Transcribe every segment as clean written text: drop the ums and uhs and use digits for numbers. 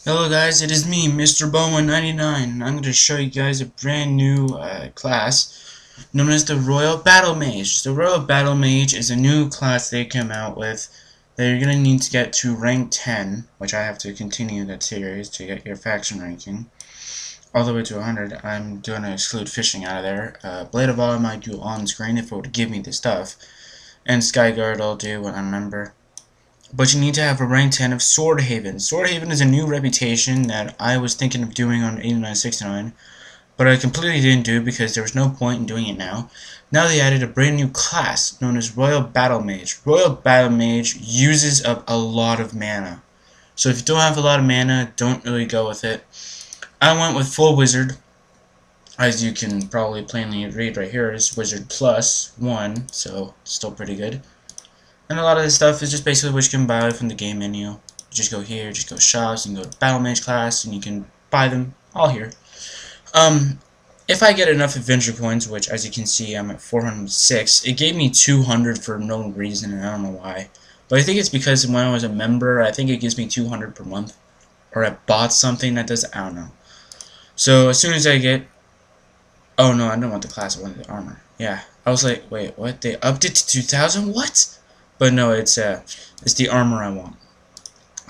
Hello guys, it is me, Mr. Bowman99, and I'm going to show you guys a brand new class known as the Royal BattleMage. The Royal BattleMage is a new class they came out with that you're going to need to get to rank 10, which I have to continue that series to get your faction ranking, all the way to 100. I'm going to exclude fishing out of there. Blade of All I might do on screen if it would give me the stuff, and Skyguard I'll do when I'm a member. But you need to have a rank 10 of Swordhaven. Swordhaven is a new reputation that I was thinking of doing on 8969, but I completely didn't do because there was no point in doing it now. Now they added a brand new class known as Royal BattleMage. Royal BattleMage uses up a lot of mana. So if you don't have a lot of mana, don't really go with it. I went with full wizard. As you can probably plainly read right here, it's wizard plus 1, so still pretty good. And a lot of this stuff is just basically what you can buy from the game menu. You just go here, just go shops, you can go to BattleMage class, and you can buy them all here. If I get enough adventure coins, which as you can see I'm at 406, it gave me 200 for no reason, and I don't know why. But I think it's because when I was a member, I think it gives me 200 per month. Or I bought something that does, I don't know. So as soon as I get, oh no, I don't want the class, I wanted the armor. Yeah, I was like, wait, what? They upped it to 2,000? What? But no, it's the armor I want.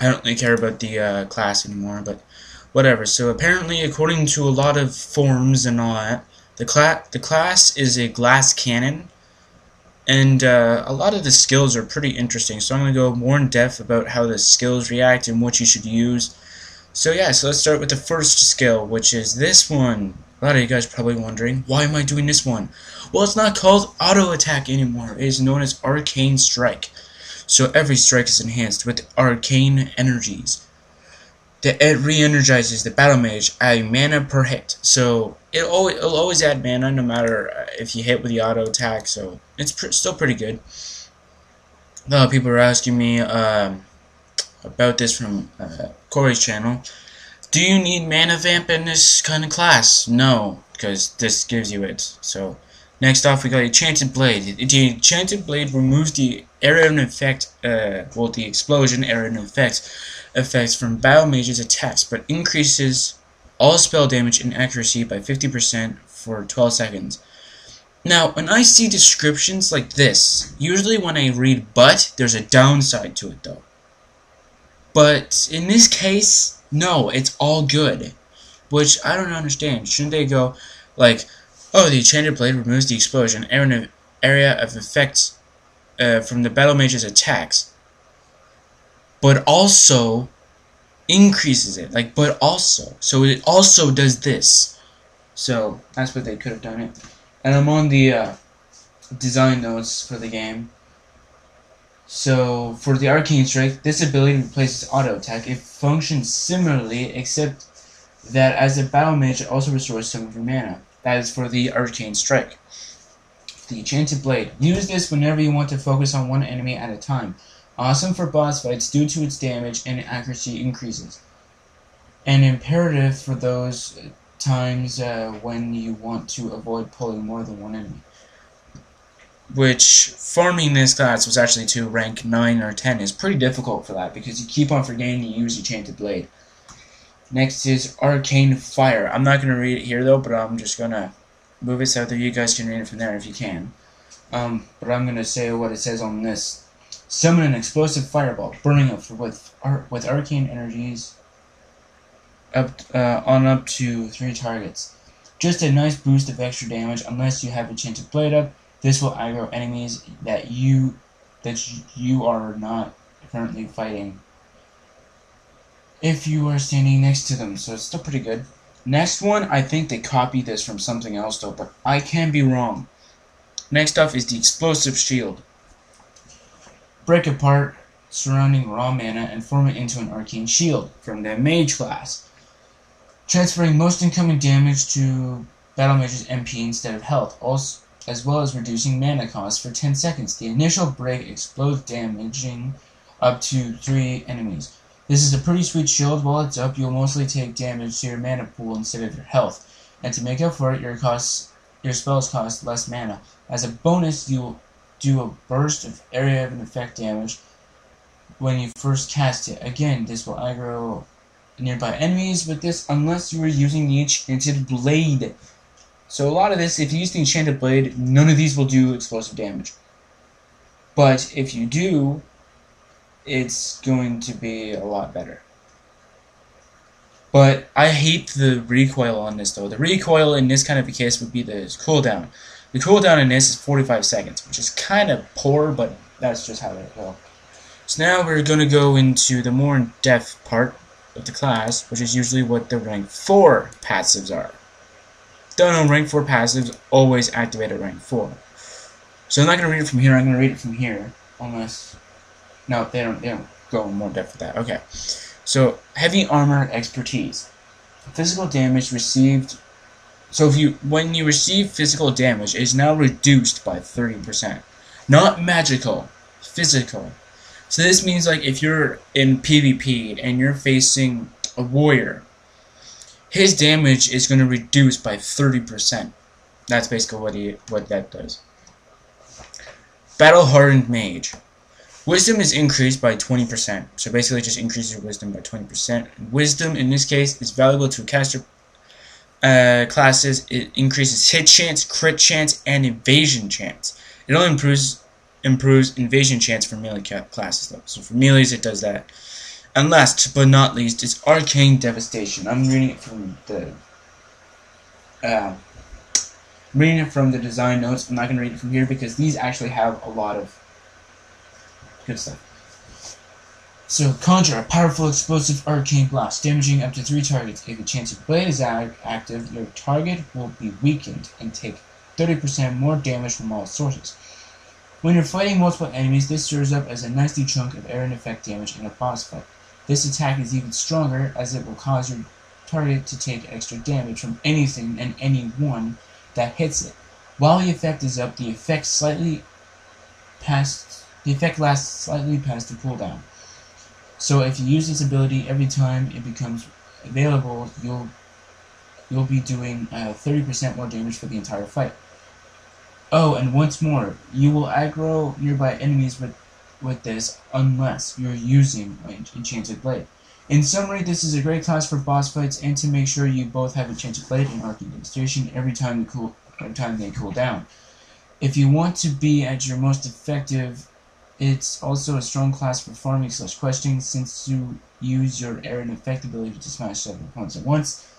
I don't really care about the class anymore, but whatever. So apparently, according to a lot of forums and all that, the class is a glass cannon, and a lot of the skills are pretty interesting. So I'm going to go more in depth about how the skills react and what you should use. So yeah, so let's start with the first skill, which is this one. A lot of you guys are probably wondering, why am I doing this one? Well, it's not called auto attack anymore. It is known as Arcane Strike. So every strike is enhanced with arcane energies. It re-energizes the battle mage at mana per hit. So it'll always add mana no matter if you hit with the auto attack. So it's still pretty good. A lot of people are asking me about this from Corey's channel. Do you need mana vamp in this kind of class? No, because this gives you it. So next off we got Enchanted Blade. The Enchanted Blade removes the area of effect, the explosion area of effects from battle mage's attacks, but increases all spell damage and accuracy by 50% for 12 seconds. Now, when I see descriptions like this, usually when I read but, there's a downside to it though. But in this case, no, it's all good. Which I don't understand. Shouldn't they go like, oh, the Enchanted Blade removes the explosion area of effect from the battle mage's attacks, but also increases it. Like, but also. So it also does this. So that's what they could have done it. And I'm on the design notes for the game. So, for the Arcane Strength, this ability replaces auto attack. It functions similarly, except that as a battle mage, it also restores some of your mana. That is for the Arcane Strike. The Enchanted Blade. Use this whenever you want to focus on one enemy at a time. Awesome for boss fights due to its damage and accuracy increases. And imperative for those times when you want to avoid pulling more than one enemy. Which, farming this class was actually to rank 9 or 10 is pretty difficult for that, because you keep on forgetting to use Enchanted Blade. Next is Arcane Fire. I'm not going to read it here though, but I'm just going to move it so that you guys can read it from there if you can. But I'm going to say what it says on this. Summon an explosive fireball, burning up with arcane energies on up to 3 targets. Just a nice boost of extra damage unless you have Enchanted Blade up. This will aggro enemies that you are not currently fighting if you are standing next to them, so it's still pretty good. Next one, I think they copied this from something else though, but I can be wrong. Next up is the Explosive Shield. Break apart surrounding raw mana and form it into an arcane shield from the Mage class, transferring most incoming damage to Battle Mage's MP instead of health, also as well as reducing mana cost for 10 seconds. The initial break explodes, damaging up to 3 enemies. This is a pretty sweet shield. While it's up, you'll mostly take damage to your mana pool instead of your health. And to make up for it, your spells cost less mana. As a bonus, you'll do a burst of area of effect damage when you first cast it. Again, this will aggro nearby enemies with this unless you are using the enchanted blade. So a lot of this, if you use the enchanted blade, none of these will do explosive damage. But if you do, it's going to be a lot better. But I hate the recoil on this though. The recoil in this kind of a case would be the cooldown. The cooldown in this is 45 seconds, which is kind of poor, but that's just how it will. So now we're going to go into the more in-depth part of the class, which is usually what the rank 4 passives are. Don't know, rank 4 passives always activate at rank 4. So I'm not going to read it from here, I'm going to read it from here. Unless... No, they don't go in more depth with that. Okay. So, heavy armor expertise. Physical damage received... So when you receive physical damage, it is now reduced by 30%. Not magical. Physical. So this means like if you're in PvP and you're facing a warrior, his damage is going to reduce by 30%. That's basically what that does. Battle Hardened Mage. Wisdom is increased by 20%. So basically just increases your wisdom by 20%. Wisdom in this case is valuable to caster classes. It increases hit chance, crit chance, and evasion chance. It only improves invasion chance for melee classes though. So for melees it does that. And last but not least is Arcane Devastation. I'm reading it from the design notes. I'm not going to read it from here because these actually have a lot of good stuff. So, conjure a powerful explosive arcane blast, damaging up to 3 targets. If a Enchanted Blade is active, your target will be weakened and take 30% more damage from all sources. When you're fighting multiple enemies, this serves up as a nasty chunk of air and effect damage in a boss fight. This attack is even stronger as it will cause your target to take extra damage from anything and anyone that hits it. While the effect is up, the effect lasts slightly past the cooldown. So if you use this ability every time it becomes available, you'll be doing 30% more damage for the entire fight. Oh, and once more, you will aggro nearby enemies with this unless you're using an Enchanted Blade. In summary, this is a great class for boss fights and to make sure you both have Enchanted Blade and Arcane Devastation every time they cool down. If you want to be at your most effective, it's also a strong class for farming / questing since you use your air and effect ability to smash 7 opponents at once.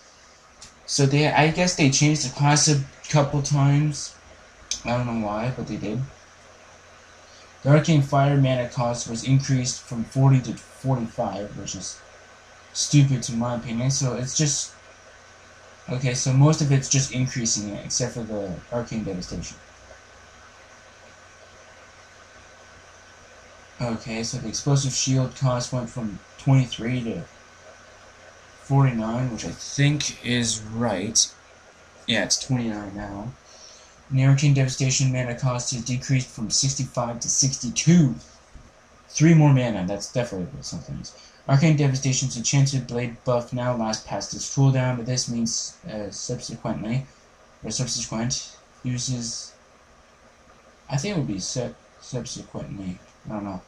So I guess they changed the class a couple times. I don't know why, but they did. The Arcane Fire mana cost was increased from 40 to 45, which is stupid to my opinion. So it's just... Okay, so most of it's just increasing it, except for the Arcane Devastation. Okay, so the Explosive Shield cost went from 23 to 49, which I think is right. Yeah, it's 29 now. And the Arcane Devastation mana cost is decreased from 65 to 62. 3 more mana, that's definitely what something is. Arcane Devastation's Enchanted Blade buff now lasts past its cooldown, but this means subsequent uses... I think it would be subsequently, I don't know.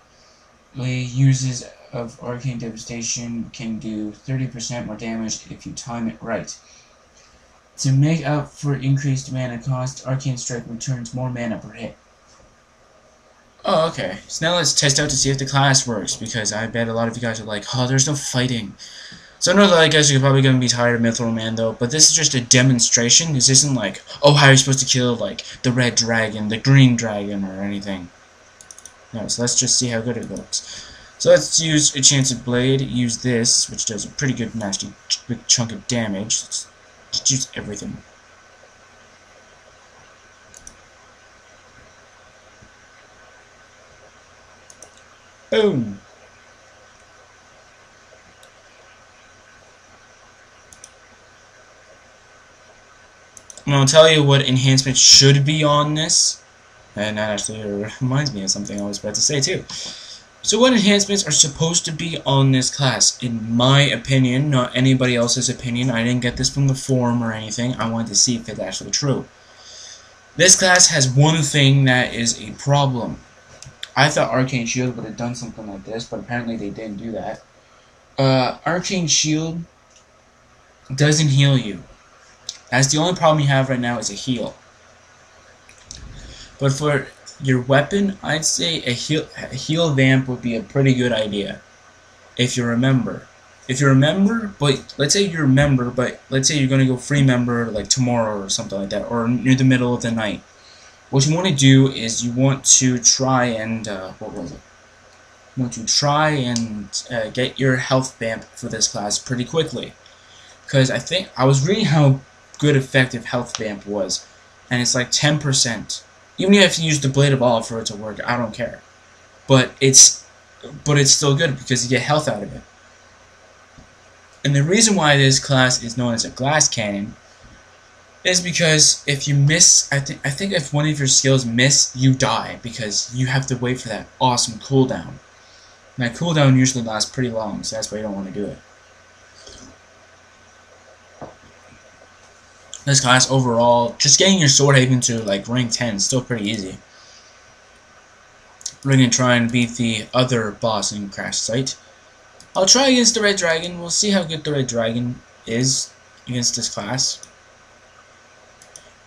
Uses of Arcane Devastation can do 30% more damage if you time it right. To make up for increased mana cost, Arcane Strength returns more mana per hit. Oh, okay. So now let's test out to see if the class works, because I bet a lot of you guys are like, oh, there's no fighting. So I know that I guess you're probably going to be tired of Mithril Man, though, but this is just a demonstration. This isn't like, oh, how are you supposed to kill, like, the red dragon, the green dragon, or anything. No, so let's just see how good it looks. So let's use Enchanted Blade, use this, which does a pretty good, nasty big chunk of damage. Let's just use everything. Boom! I'm going to tell you what enhancement should be on this. And that actually reminds me of something I was about to say too. So what enhancements are supposed to be on this class? In my opinion, not anybody else's opinion. I didn't get this from the forum or anything. I wanted to see if it's actually true. This class has one thing that is a problem. I thought Arcane Shield would have done something like this, but apparently they didn't do that. Arcane Shield doesn't heal you. That's the only problem you have right now, is a heal. But for your weapon, I'd say a heal vamp would be a pretty good idea. If you remember. But let's say you remember, but let's say you're going to go free member like tomorrow or something like that, or near the middle of the night. What you want to do is you want to try and, get your health vamp for this class pretty quickly. Because I was reading how good effective health vamp was, and it's like 10%. Even if you have to use the Blade of All for it to work, I don't care. But it's still good because you get health out of it. And the reason why this class is known as a glass cannon is because if you miss, I think if one of your skills miss, you die, because you have to wait for that awesome cooldown. And that cooldown usually lasts pretty long, so that's why you don't want to do it. This class overall, just getting your sword haven to like rank 10 is still pretty easy. We're going to try and beat the other boss in Crash Site. I'll try against the Red Dragon. We'll see how good the Red Dragon is against this class.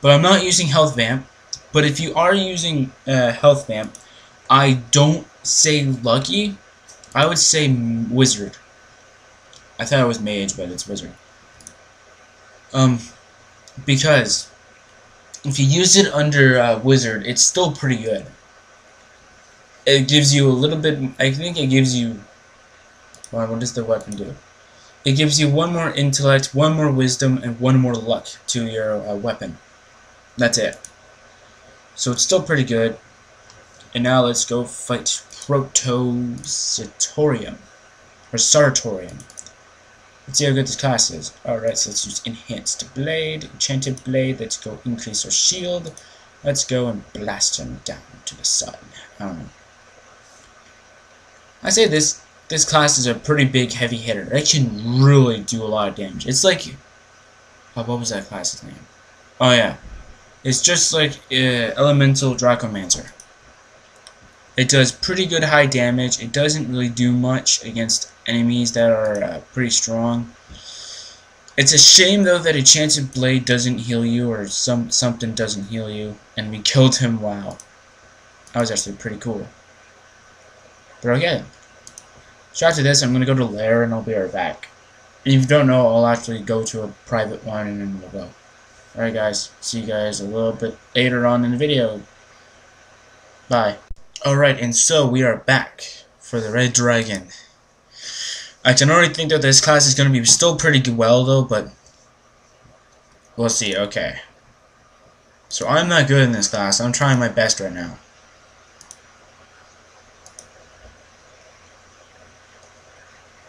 But I'm not using Health Vamp. But if you are using Health Vamp, I don't say Lucky. I would say Wizard. I thought it was Mage, but it's Wizard. Because if you use it under Wizard, it's still pretty good. It gives you a little bit, I think it gives you, well, what does the weapon do? It gives you one more intellect, one more wisdom, and one more luck to your weapon. That's it. So it's still pretty good. And now let's go fight Sartorium. Let's see how good this class is. Alright, so let's use Enhanced Blade, Enchanted Blade. Let's go increase our shield. Let's go and blast him down to the sun. I don't know. I say this class is a pretty big heavy hitter. It can really do a lot of damage. It's like, what was that class's name? Oh yeah, it's just like Elemental Dracomancer. It does pretty good high damage. It doesn't really do much against enemies that are pretty strong. It's a shame though that Enchanted Blade doesn't heal you, or something doesn't heal you, and we killed him. Wow, that was actually pretty cool. But okay, so after this I'm gonna go to Lair and I'll be right back. And if you don't know, I'll actually go to a private one and then we'll go. Alright guys, see you guys a little bit later on in the video. Bye. Alright, and so we are back for the Red Dragon. I can already think that this class is going to be still pretty well though, but we'll see. Okay. So I'm not good in this class. I'm trying my best right now.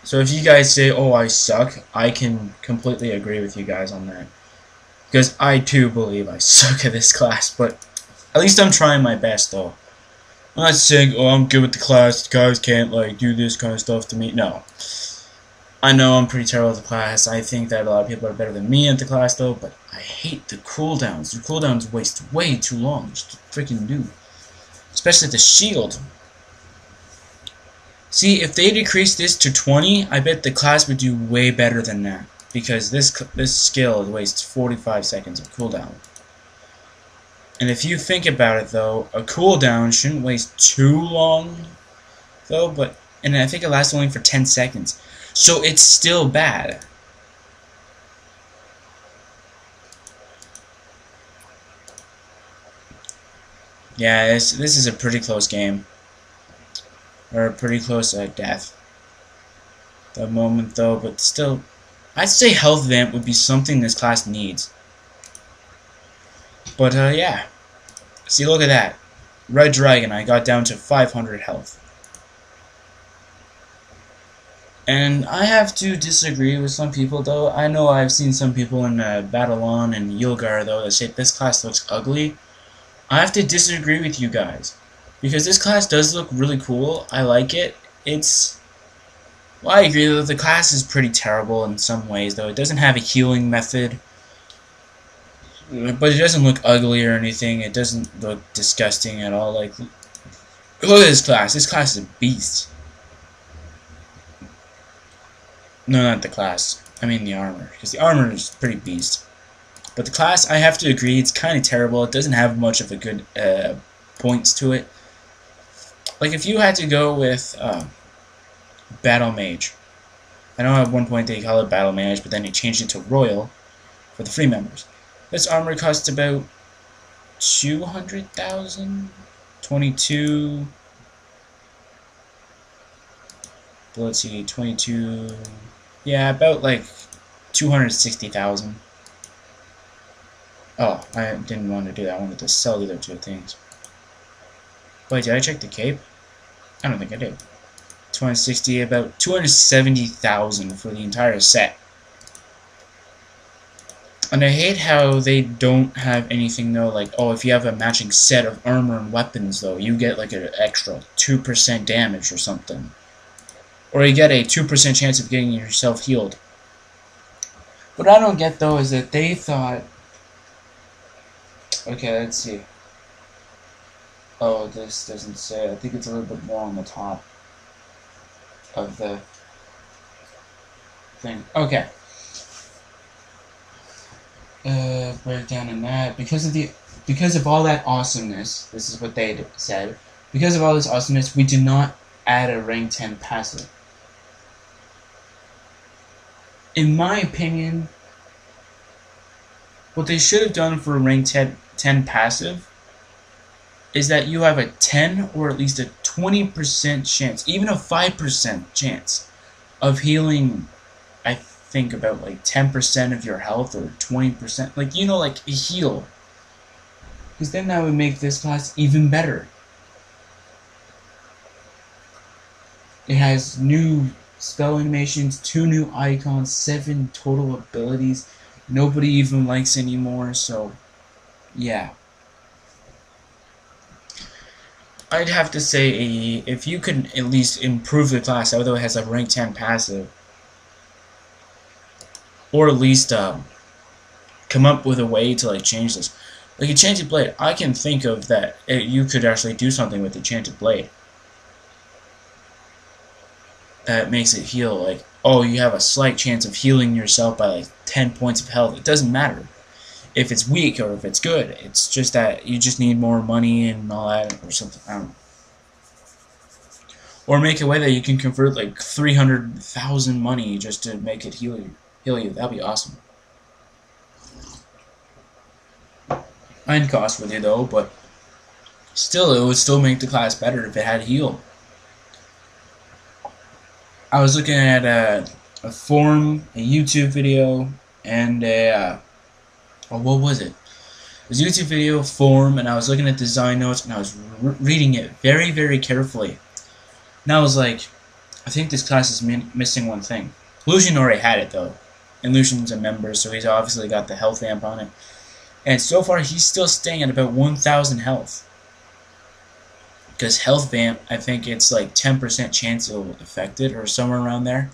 So if you guys say, oh, I suck, I can completely agree with you guys on that. Because I too believe I suck at this class, but at least I'm trying my best though. I'm not saying, oh, I'm good with the class, guys can't like do this kind of stuff to me. No. I know I'm pretty terrible at the class. I think that a lot of people are better than me at the class though, but I hate the cooldowns. The cooldowns waste way too long just to freaking do. Especially the shield. See, if they decrease this to 20, I bet the class would do way better than that. Because this skill wastes 45 seconds of cooldown. And if you think about it though, a cooldown shouldn't waste too long though, and I think it lasts only for 10 seconds. So it's still bad. Yeah, this is a pretty close game. Or a pretty close death. The moment though, but still, I'd say Health Vamp would be something this class needs. But yeah. See, look at that. Red Dragon, I got down to 500 health. And I have to disagree with some people though. I know I've seen some people in Battle-On and Yilgar though that say this class looks ugly. I have to disagree with you guys. Because this class does look really cool. I like it. Well, I agree that the class is pretty terrible in some ways though. It doesn't have a healing method. But it doesn't look ugly or anything. It doesn't look disgusting at all. Like, look at this class. This class is a beast. No, not the class. I mean the armor, because the armor is pretty beast. But the class, I have to agree, it's kind of terrible. It doesn't have much of a good points to it. Like if you had to go with BattleMage. I know at one point they call it BattleMage, but then they changed it to Royal for the free members. This armor costs about 200,000, 22. Let's see, 22. Yeah, about like 260,000. Oh, I didn't want to do that. I wanted to sell the other two things. Wait, did I check the cape? I don't think I did. 260, about 270,000 for the entire set. And I hate how they don't have anything though, like, oh, if you have a matching set of armor and weapons though, you get like an extra 2% damage or something. Or you get a 2% chance of getting yourself healed. What I don't get though is that they thought... Okay, let's see. Oh, this doesn't say. I think it's a little bit more on the top of the thing. Okay. Breakdown in that. Because of all that awesomeness, this is what they said. Because of all this awesomeness, we do not add a rank 10 passive. In my opinion, what they should have done for a rank 10 passive is that you have a 10 or at least a 20% chance, even a 5% chance of healing, I think about like 10% of your health or 20%, like, you know, like a heal. Because then that would make this class even better. It has new spell animations, 2 new icons, 7 total abilities. Nobody even likes anymore, so yeah. I'd have to say, if you could at least improve the class, although it has a rank 10 passive, or at least come up with a way to like change this. Like Enchanted Blade, I can think of that you could actually do something with Enchanted Blade that makes it heal. Like, oh, you have a slight chance of healing yourself by like 10 points of health. It doesn't matter if it's weak or if it's good. It's just that you just need more money and all that or something. I don't know. Or make a way that you can convert like 300,000 money just to make it heal you. That'd be awesome. I'd cost with you though, but still, it would still make the class better if it had heal. I was looking at a forum, a YouTube video, and a what was it? It was a YouTube video, forum, and I was looking at design notes, and I was reading it very, very carefully. And I was like, I think this class is missing one thing. Lucian already had it though, and Lucian's a member, so he's obviously got the health amp on it. And so far, he's still staying at about 1,000 health. Because health vamp, I think it's like 10% chance it'll affect it, or somewhere around there.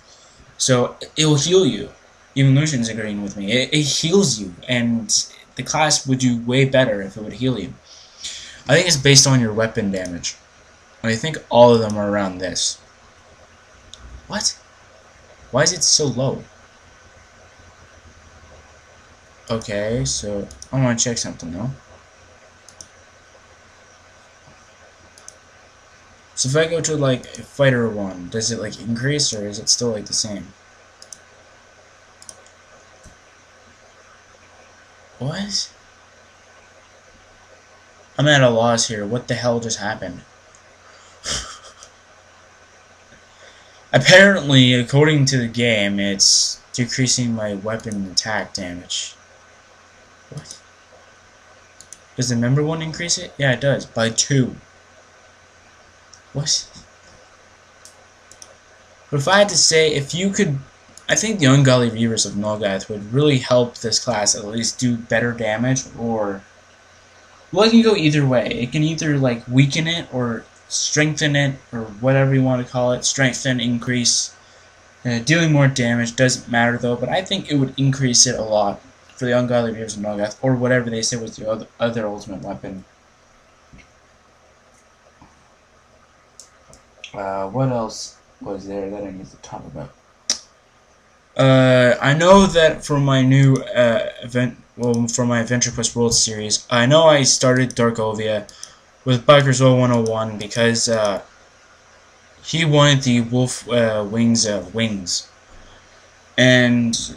So it'll heal you. Even Lucian's agreeing with me. It heals you, and the class would do way better if it would heal you. I think it's based on your weapon damage. I think all of them are around this. What? Why is it so low? Okay, so I want to check something though. So if I go to like a fighter one, does it like increase or is it still like the same? What? I'm at a loss here. What the hell just happened? Apparently, according to the game, it's decreasing my weapon attack damage. What? Does the member one increase it? Yeah, it does. By 2. What? But if I had to say, if you could... I think the Ungodly Reavers of Nulgath would really help this class at least do better damage, or... Well, it can go either way. It can either, like, weaken it, or strengthen it, or whatever you want to call it. Strengthen, increase. Dealing more damage doesn't matter, though, but I think it would increase it a lot for the Ungodly Reavers of Nulgath, or whatever they say was the other ultimate weapon. What else was there that I need to talk about? I know that for my new for my Adventure Quest World series, I know I started Darkovia with Bikers 101 because he wanted the wolf wings. And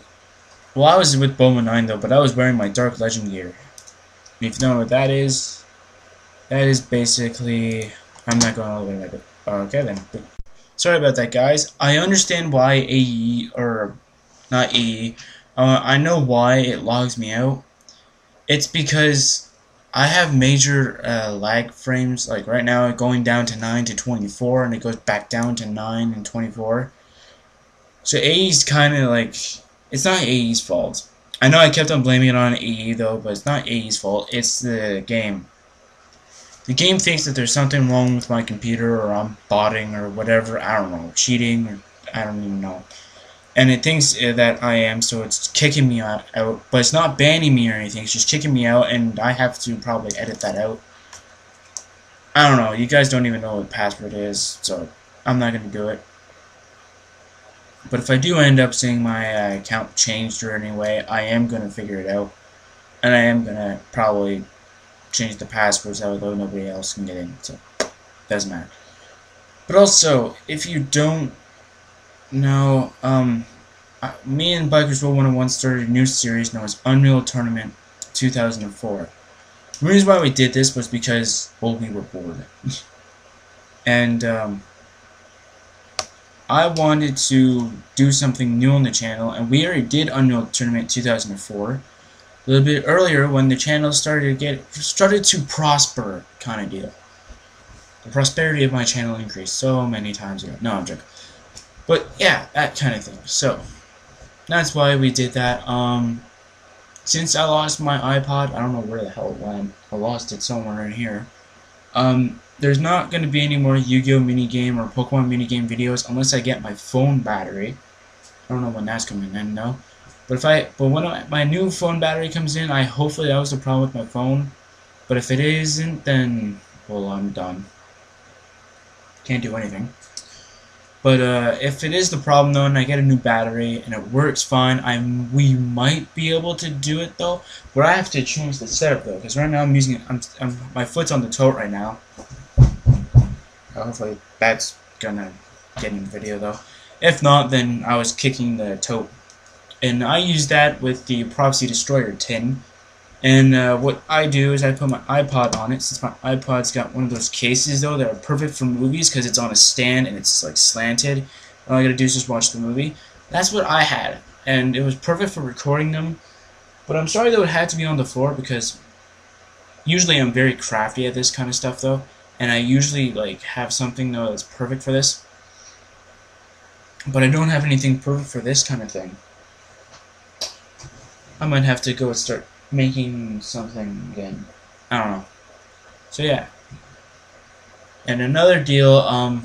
well, I was with Bowman 9 though, but I was wearing my Dark Legend gear. If you don't know what that is basically, I'm not going all the way like it. Okay then. Sorry about that, guys. I understand why AE, or not AE, I know why it logs me out. It's because I have major lag frames, like right now going down to 9 to 24, and it goes back down to 9 and 24. So AE's kind of like, it's not AE's fault. I know I kept on blaming it on AE though, but it's not AE's fault, it's the game. The game thinks that there's something wrong with my computer, or I'm botting, or whatever, I don't know, cheating, or I don't even know. And it thinks that I am, so it's kicking me out, but it's not banning me or anything, it's just kicking me out, and I have to probably edit that out. I don't know, you guys don't even know what the password is, so I'm not going to do it. But if I do end up seeing my account changed or anyway, I am going to figure it out. And I am going to probably change the passwords although nobody else can get in, so doesn't matter. But also, if you don't know, me and Bikers World 101 started a new series known as Unreal Tournament 2004. The reason why we did this was because, well, we were bored. And I wanted to do something new on the channel, and we already did Unreal Tournament 2004. A little bit earlier when the channel started to prosper, kind of deal. The prosperity of my channel increased so many times ago. No, I'm joking. But yeah, that kind of thing. So that's why we did that. Since I lost my iPod, I don't know where the hell it went. I lost it somewhere in here. There's not going to be any more Yu-Gi-Oh! Minigame or Pokemon minigame videos unless I get my phone battery. I don't know when that's coming in, no. But when my new phone battery comes in, hopefully that was the problem with my phone. But if it isn't, then, well, I'm done. Can't do anything. But if it is the problem though, and I get a new battery and it works fine, we might be able to do it though. But I have to change the setup though, because right now I'm using my foot's on the tote right now. Hopefully that's gonna get in the video though. If not, then I was kicking the tote. And I use that with the Prophecy Destroyer tin. And what I do is I put my iPod on it, since my iPod's got one of those cases though that are perfect for movies because it's on a stand and it's like slanted. All I gotta do is just watch the movie. That's what I had, and it was perfect for recording them. But I'm sorry though it had to be on the floor because usually I'm very crafty at this kind of stuff though, and I usually like have something though that's perfect for this. But I don't have anything perfect for this kind of thing. I might have to go and start making something again. I don't know. So yeah. And another deal, I'm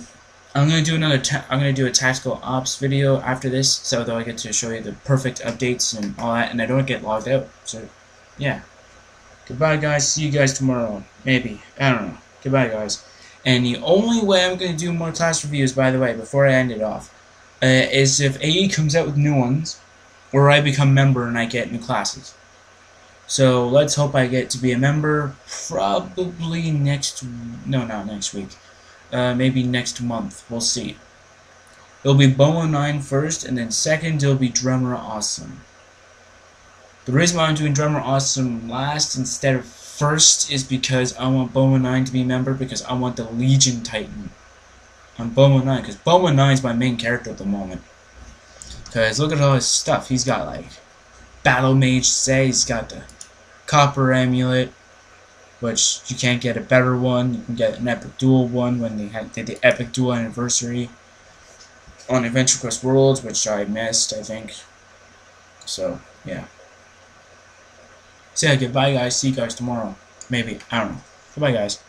gonna do a tactical ops video after this, so that I get to show you the perfect updates and all that, and I don't get logged out. So yeah. Goodbye, guys. See you guys tomorrow. Maybe. I don't know. Goodbye, guys. And the only way I'm gonna do more class reviews, by the way, before I end it off, is if AE comes out with new ones, or I become member and I get new classes. So let's hope I get to be a member probably not next week. Maybe next month. We'll see. It'll be Bomo9 first, and then second it'll be Drummer Awesome. The reason why I'm doing Drummer Awesome last instead of first is because I want Bomo9 to be a member, because I want the Legion Titan on Bomo9, because Bomo9 is my main character at the moment. Because look at all his stuff. He's got like BattleMage say, he's got the Copper Amulet, which you can't get a better one. You can get an Epic Duel one when they did the Epic Duel anniversary on Adventure Quest Worlds, which I missed, I think. So, yeah. So yeah, goodbye guys, see you guys tomorrow. Maybe, I don't know. Goodbye guys.